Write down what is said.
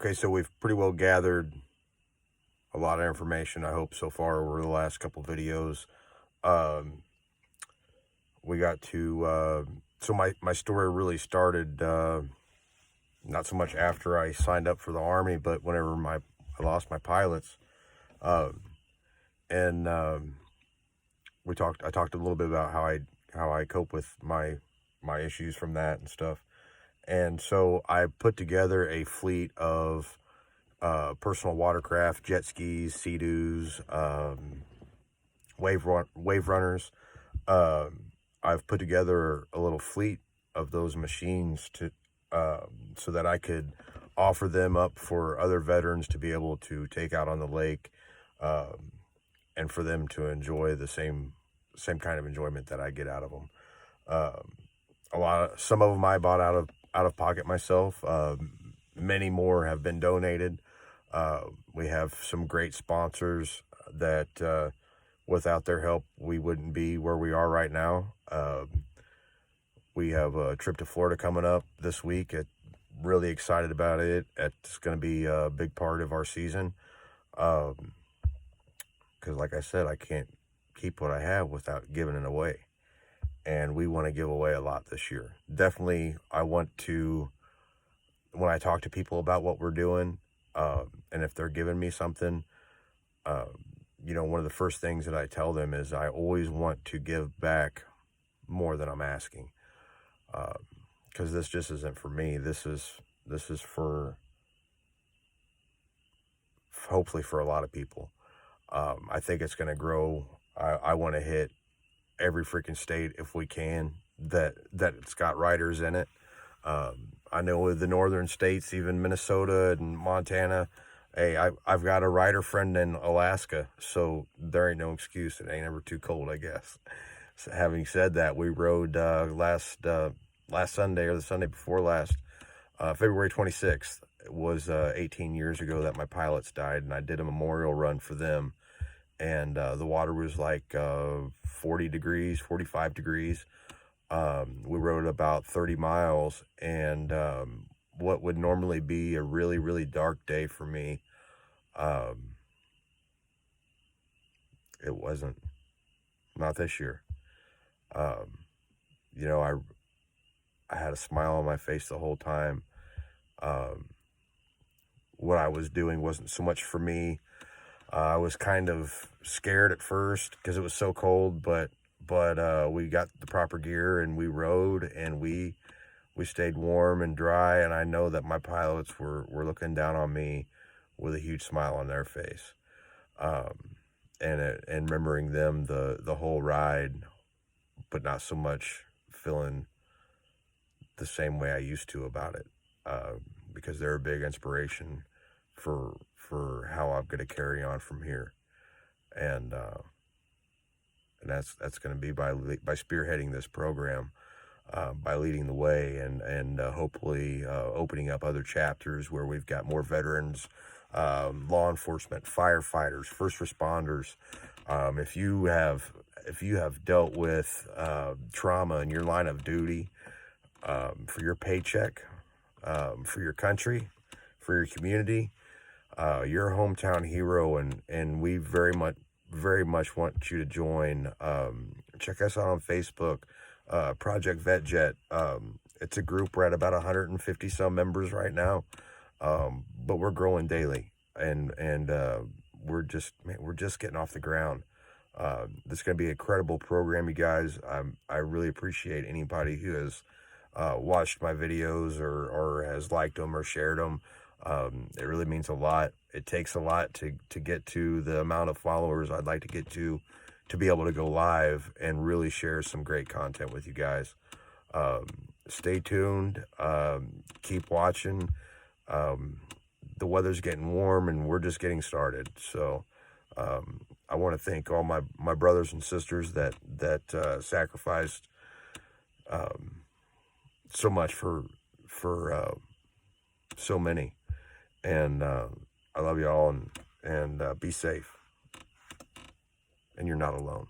Okay, so we've pretty well gathered a lot of information, I hope, so far over the last couple videos. Um, we got to, so my story really started, not so much after I signed up for the Army, but whenever I lost my pilots. Um, and I talked a little bit about how I cope with my issues from that and stuff. And so I put together a fleet of personal watercraft, jet skis, Sea-Doos, wave runners. I've put together a little fleet of those machines to so that I could offer them up for other veterans to be able to take out on the lake, and for them to enjoy the same kind of enjoyment that I get out of them. Some of them I bought out of pocket myself. Many more have been donated. We have some great sponsors that without their help, we wouldn't be where we are right now. We have a trip to Florida coming up this week. Really excited about it. It's going to be a big part of our season. Because like I said, I can't keep what I have without giving it away. And we want to give away a lot this year. Definitely, I want to, when I talk to people about what we're doing, and if they're giving me something, one of the first things that I tell them is I always want to give back more than I'm asking. Because this just isn't for me. This is for, hopefully, for a lot of people. I think it's going to grow. I want to hit every freaking state if we can that it's got riders in it. I know with the northern states, even Minnesota and Montana, hey, I've got a rider friend in Alaska, so there ain't no excuse. It ain't ever too cold, I guess. So having said that, we rode last Sunday, or the Sunday before last, February 26th. It was 18 years ago that my pilots died, and I did a memorial run for them. And the water was like 40 degrees, 45 degrees. We rode about 30 miles, and what would normally be a really, really dark day for me, it wasn't. Not this year. I had a smile on my face the whole time. What I was doing wasn't so much for me. I was kind of scared at first because it was so cold, but we got the proper gear and we rode, and we stayed warm and dry, and I know that my pilots were looking down on me with a huge smile on their face, and remembering them the whole ride, but not so much feeling the same way I used to about it, because they're a big inspiration for how I'm going to carry on from here, and that's going to be by spearheading this program, by leading the way, and hopefully opening up other chapters where we've got more veterans, law enforcement, firefighters, first responders. If you have dealt with trauma in your line of duty, for your paycheck, for your country, for your community, you're a hometown hero, and we very much want you to join. Check us out on Facebook, Project Vet Jet. It's a group. We're at about 150 some members right now, but we're growing daily, and we're just getting off the ground. This is going to be an incredible program, you guys. I really appreciate anybody who has watched my videos or has liked them or shared them. It really means a lot. It takes a lot to get to the amount of followers I'd like to get to be able to go live and really share some great content with you guys. Stay tuned. Keep watching. The weather's getting warm, and we're just getting started. So I want to thank all my brothers and sisters that sacrificed so much for so many. And I love you all, and be safe. And you're not alone.